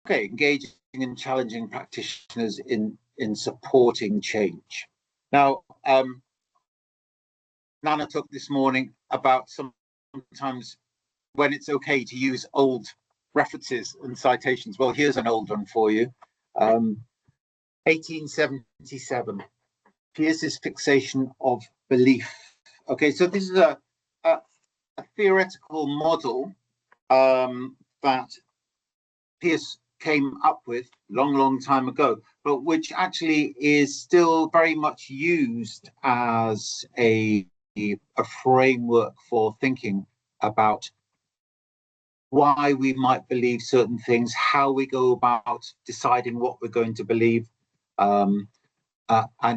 Okay, engaging and challenging practitioners in supporting change. Now, Nana talked this morning about sometimes when it's okay to use old references and citations. Well, here's an old one for you. 1877, Peirce's fixation of belief. Okay, so this is a theoretical model that Peirce came up with long time ago, but which actually is still very much used as a framework for thinking about why we might believe certain things, how we go about deciding what we're going to believe, and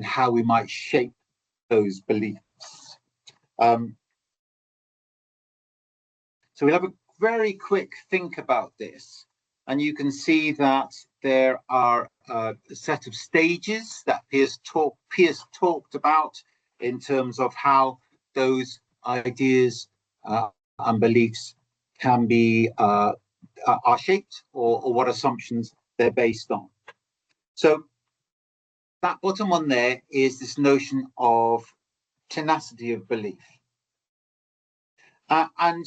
how we might shape those beliefs. So we'll have a very quick think about this, and you can see that there are a set of stages that Peirce talked about in terms of how those ideas and beliefs can be are shaped, or what assumptions they're based on. So that bottom one there is this notion of tenacity of belief, and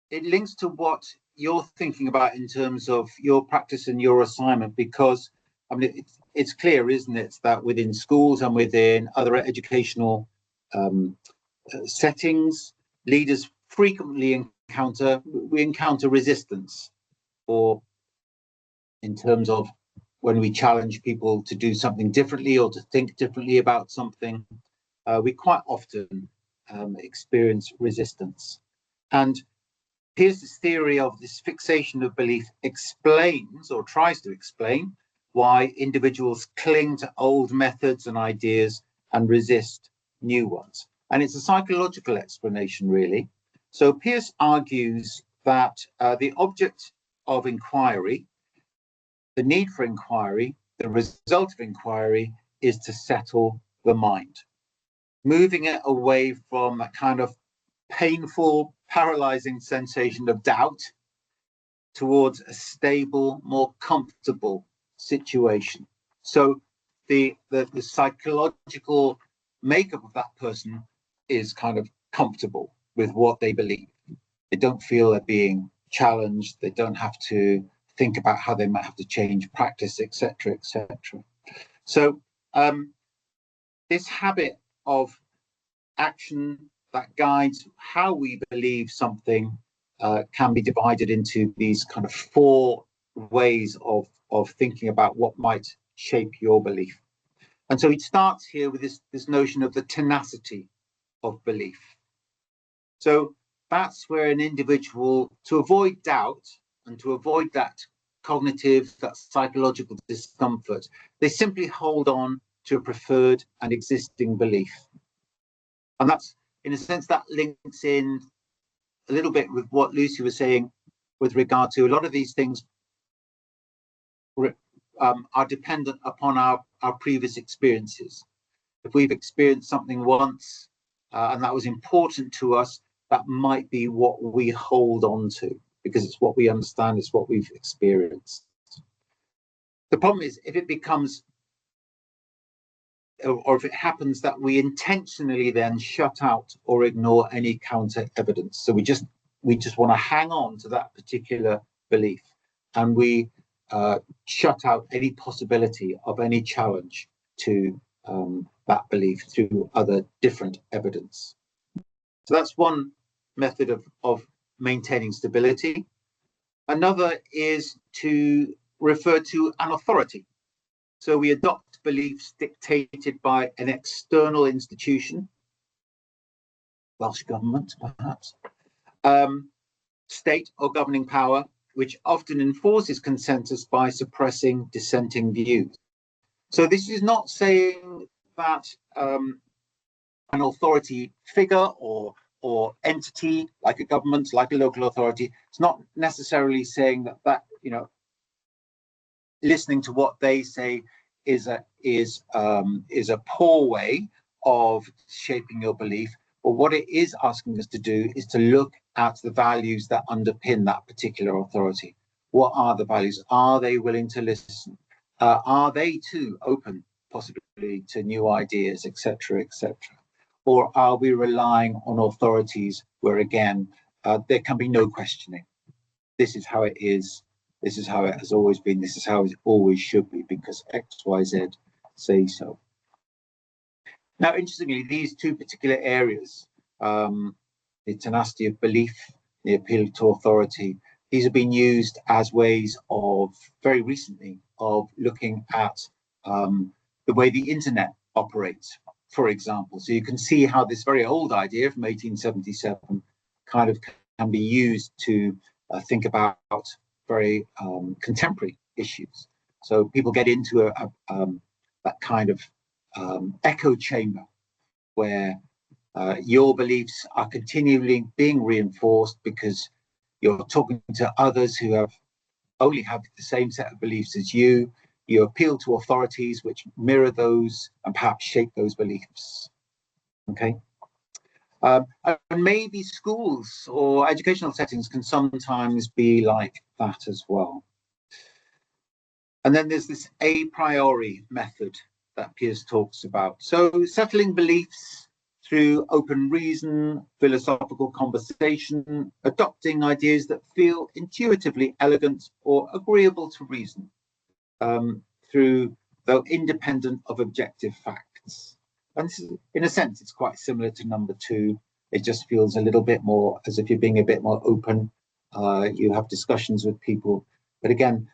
it links to what you're thinking about in terms of your practice and your assignment, because I mean it's clear, isn't it, that within schools and within other educational settings, leaders frequently encounter resistance, or in terms of when we challenge people to do something differently or to think differently about something, we quite often experience resistance. And Peirce's theory of this fixation of belief explains, or tries to explain, why individuals cling to old methods and ideas and resist new ones. And it's a psychological explanation, really. So Peirce argues that the object of inquiry, the need for inquiry, the result of inquiry, is to settle the mind, moving it away from a kind of painful, paralyzing sensation of doubt towards a stable, more comfortable situation. So the psychological makeup of that person is kind of comfortable with what they believe. They don't feel they're being challenged. They don't have to think about how they might have to change practice, etc., etc. So this habit of action that guides how we believe something can be divided into these kind of four ways of thinking about what might shape your belief. And so it starts here with this notion of the tenacity of belief. So that's where an individual, to avoid doubt and to avoid that cognitive, that psychological discomfort, they simply hold on to a preferred and existing belief. And that's, in a sense, that links in a little bit with what Lucy was saying with regard to a lot of these things are dependent upon our previous experiences. If we've experienced something once and that was important to us, that might be what we hold on to, because it's what we understand, it's what we've experienced. The problem is if it becomes, or if it happens that we intentionally then shut out or ignore any counter evidence. So we just want to hang on to that particular belief, and we shut out any possibility of any challenge to that belief through other different evidence. So that's one method of maintaining stability. Another is to refer to an authority. So we adopt beliefs dictated by an external institution, Welsh government perhaps, state or governing power, which often enforces consensus by suppressing dissenting views. So this is not saying that an authority figure or entity like a government, like a local authority, it's not necessarily saying that listening to what they say is a poor way of shaping your belief. But what it is asking us to do is to look at the values that underpin that particular authority. What are the values? Are they willing to listen? Are they too open, possibly, to new ideas, etc., etc.? Or are we relying on authorities where, again, there can be no questioning? This is how it is. This is how it has always been. This is how it always should be because X, Y, Z say so. Now, interestingly, these two particular areas, the tenacity of belief, the appeal to authority, these have been used as ways of, very recently, of looking at the way the internet operates, for example. So you can see how this very old idea from 1877 kind of can be used to think about very contemporary issues. So people get into that kind of echo chamber where your beliefs are continually being reinforced because you're talking to others who only have the same set of beliefs as you. You appeal to authorities which mirror those and perhaps shape those beliefs. Okay. And maybe schools or educational settings can sometimes be like that as well. And then there's this a priori method that Peirce talks about. So settling beliefs through open reason, philosophical conversation, adopting ideas that feel intuitively elegant or agreeable to reason, though independent of objective facts. And this is, in a sense, it's quite similar to number 2. It just feels a little bit more as if you're being a bit more open. You have discussions with people, but again,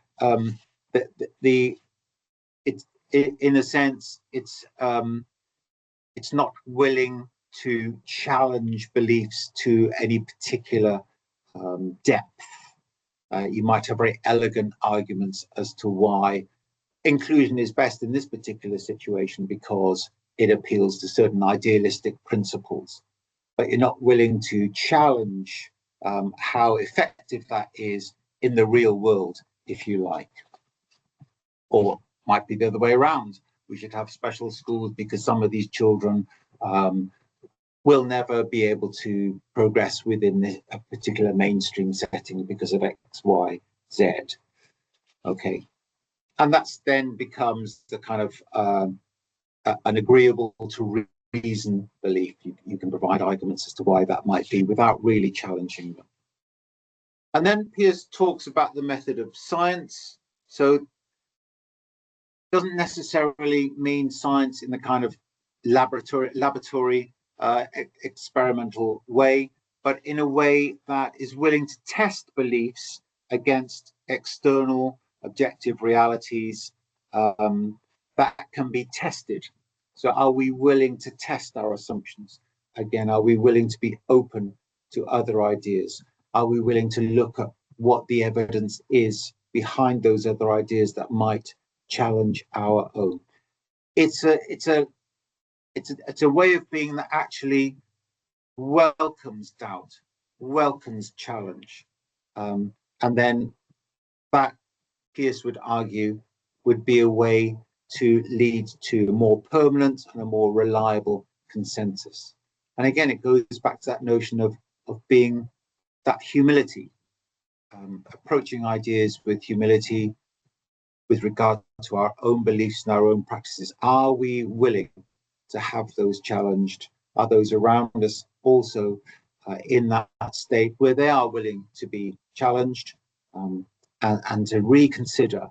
in a sense, it's not willing to challenge beliefs to any particular depth. You might have very elegant arguments as to why inclusion is best in this particular situation because it appeals to certain idealistic principles, but you're not willing to challenge how effective that is in the real world, if you like. Or might be the other way around. We should have special schools because some of these children will never be able to progress within a particular mainstream setting because of X, Y, Z. Okay. And that's then becomes the kind of an agreeable to reason belief. You can provide arguments as to why that might be without really challenging them. And then Peirce talks about the method of science. So doesn't necessarily mean science in the kind of laboratory experimental way, but in a way that is willing to test beliefs against external objective realities that can be tested. So are we willing to test our assumptions? Again, are we willing to be open to other ideas? Are we willing to look at what the evidence is behind those other ideas that might challenge our own? It's a way of being that actually welcomes doubt, welcomes challenge, and then that, Peirce would argue, would be a way to lead to a more permanent and a more reliable consensus. And again, it goes back to that notion of being that humility, approaching ideas with humility with regard to our own beliefs and our own practices. Are we willing to have those challenged? Are those around us also in that state where they are willing to be challenged and to reconsider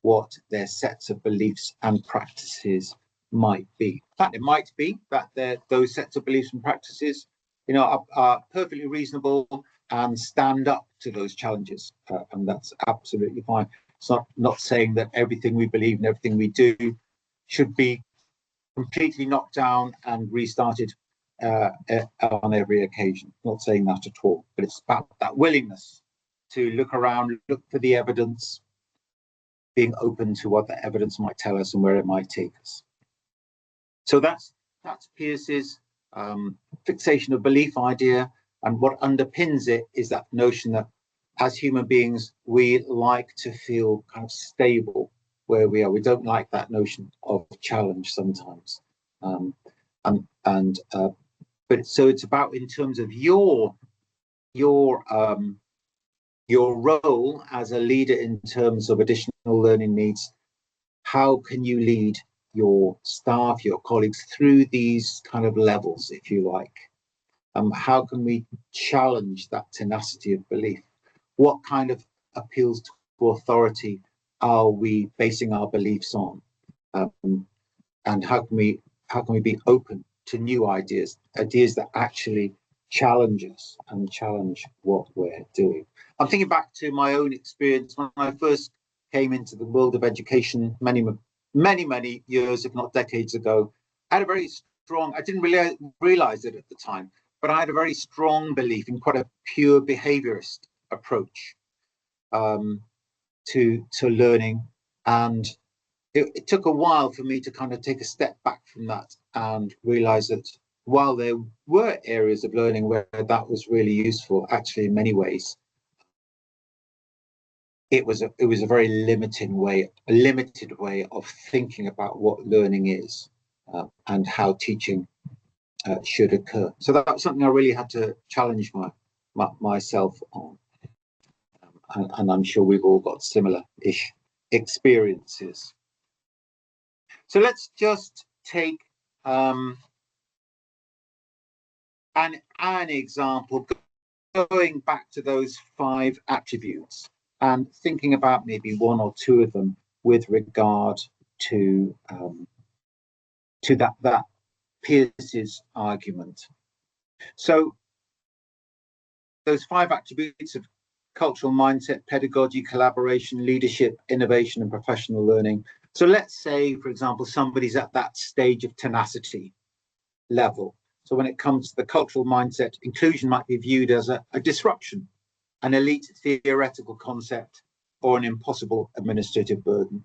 what their sets of beliefs and practices might be? In fact, it might be that those sets of beliefs and practices, are perfectly reasonable and stand up to those challenges, and that's absolutely fine. It's not saying that everything we believe and everything we do should be completely knocked down and restarted on every occasion. Not saying that at all, but it's about that willingness to look around, look for the evidence, being open to what the evidence might tell us and where it might take us. So that's Peirce's fixation of belief idea, and what underpins it is that notion that as human beings, we like to feel kind of stable where we are. We don't like that notion of challenge sometimes. But so it's about, in terms of your your role as a leader in terms of additional learning needs. How can you lead your staff, your colleagues through these kind of levels, if you like? How can we challenge that tenacity of belief? What kind of appeals to authority are we basing our beliefs on? And how can we be open to new ideas that actually challenge us and challenge what we're doing? I'm thinking back to my own experience when I first came into the world of education many years, if not decades ago. I had a very strong, I didn't really realize it at the time, but I had a very strong belief in quite a pure behaviorist approach to learning. And it took a while for me to kind of take a step back from that and realize that while there were areas of learning where that was really useful, actually in many ways, it was a very limited way of thinking about what learning is and how teaching should occur. So that was something I really had to challenge myself on. And I'm sure we've all got similar-ish experiences. So let's just take an example, going back to those 5 attributes and thinking about maybe 1 or 2 of them with regard to that Peirce's argument. So those 5 attributes of cultural mindset, pedagogy, collaboration, leadership, innovation, and professional learning. So let's say, for example, somebody's at that stage of tenacity level. So when it comes to the cultural mindset, inclusion might be viewed as a disruption, an elite theoretical concept, or an impossible administrative burden,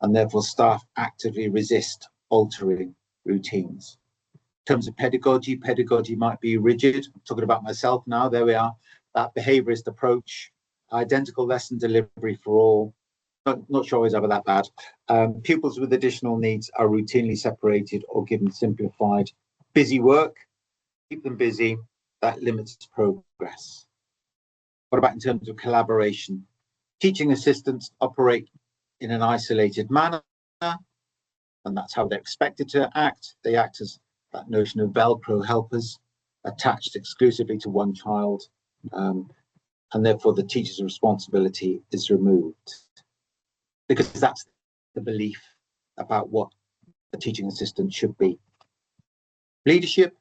and therefore staff actively resist altering routines. In terms of pedagogy, pedagogy might be rigid. I'm talking about myself now, there we are. That behaviorist approach, identical lesson delivery for all. Not sure it's ever that bad. Pupils with additional needs are routinely separated or given simplified busy work. Keep them busy, that limits progress. What about in terms of collaboration? Teaching assistants operate in an isolated manner, and that's how they're expected to act. They act as that notion of Velcro helpers, attached exclusively to one child, and therefore the teacher's responsibility is removed, because that's the belief about what a teaching assistant should be. Leadership,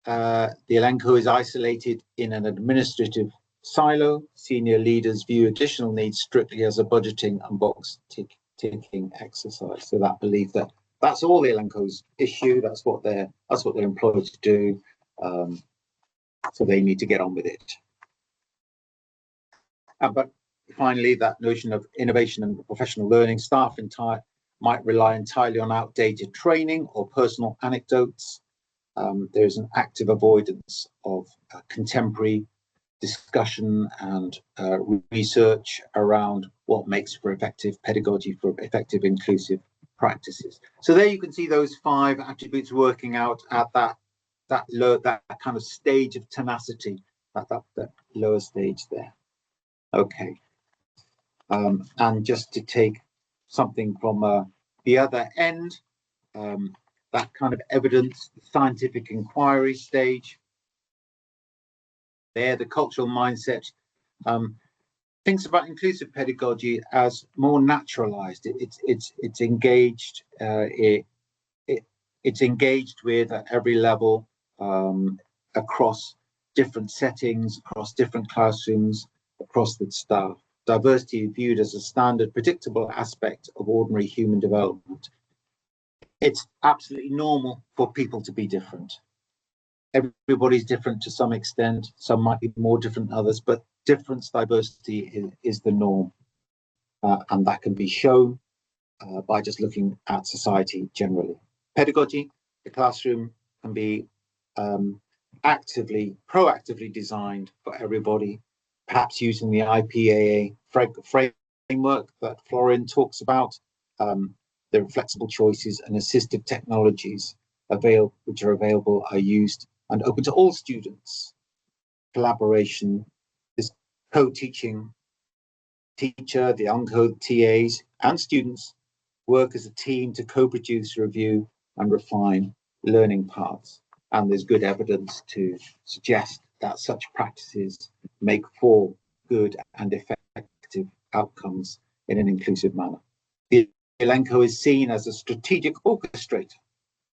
the elenco is isolated in an administrative silo. Senior leaders view additional needs strictly as a budgeting and box ticking exercise. So that belief that that's all the elenco's issue, that's what they're employed to do, so they need to get on with it. But finally, that notion of innovation and professional learning, staff might rely entirely on outdated training or personal anecdotes. There's an active avoidance of contemporary discussion and research around what makes for effective pedagogy, for effective inclusive practices. So there you can see those 5 attributes working out at that kind of stage of tenacity, that lower stage there. Okay, and just to take something from the other end, that kind of evidence, scientific inquiry stage. There, the cultural mindset thinks about inclusive pedagogy as more naturalized. It's engaged. It's engaged with at every level, across different settings, across different classrooms, across the staff. Diversity is viewed as a standard, predictable aspect of ordinary human development. It's absolutely normal for people to be different. Everybody's different to some extent. Some might be more different than others, but difference, diversity is the norm. And that can be shown by just looking at society generally. Pedagogy, the classroom can be proactively designed for everybody, perhaps using the IPAA framework that Florian talks about. There are flexible choices and assistive technologies which are available, are used and open to all students. Collaboration is co-teaching teacher, the uncode TAs, and students work as a team to co-produce, review, and refine learning paths. And there's good evidence to suggest that such practices make for good and effective outcomes in an inclusive manner. The ALN is seen as a strategic orchestrator,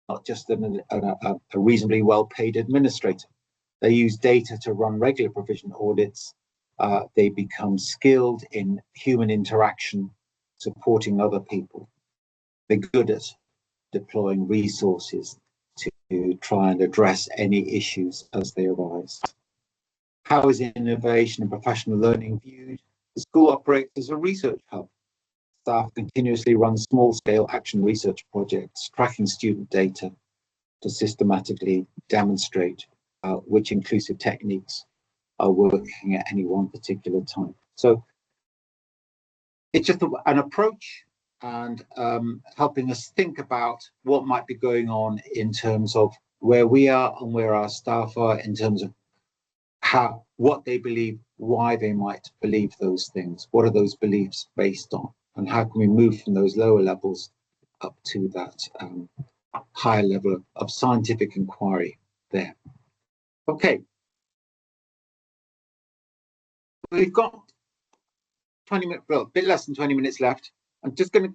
not just a reasonably well-paid administrator. They use data to run regular provision audits. They become skilled in human interaction, supporting other people. They're good at deploying resources to try and address any issues as they arise. How is innovation and professional learning viewed? The school operates as a research hub. Staff continuously run small-scale action research projects, tracking student data to systematically demonstrate which inclusive techniques are working at any one particular time. So it's just an approach and helping us think about what might be going on in terms of where we are and where our staff are, in terms of what they believe, why they might believe those things, what are those beliefs based on, and how can we move from those lower levels up to that higher level of scientific inquiry there. Okay, we've got 20 minutes, well, a bit less than 20 minutes left. I'm just going to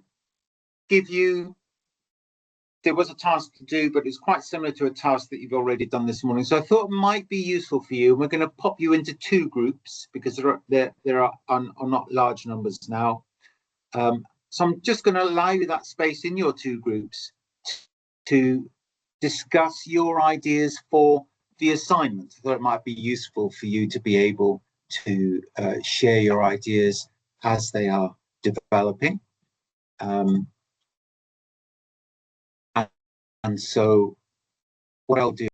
give you, there was a task to do, but it's quite similar to a task that you've already done this morning. So I thought it might be useful for you. We're going to pop you into two groups because there are not large numbers now. So I'm just going to allow you that space in your two groups to discuss your ideas for the assignment. I thought it might be useful for you to be able to share your ideas as they are developing. And so what I'll do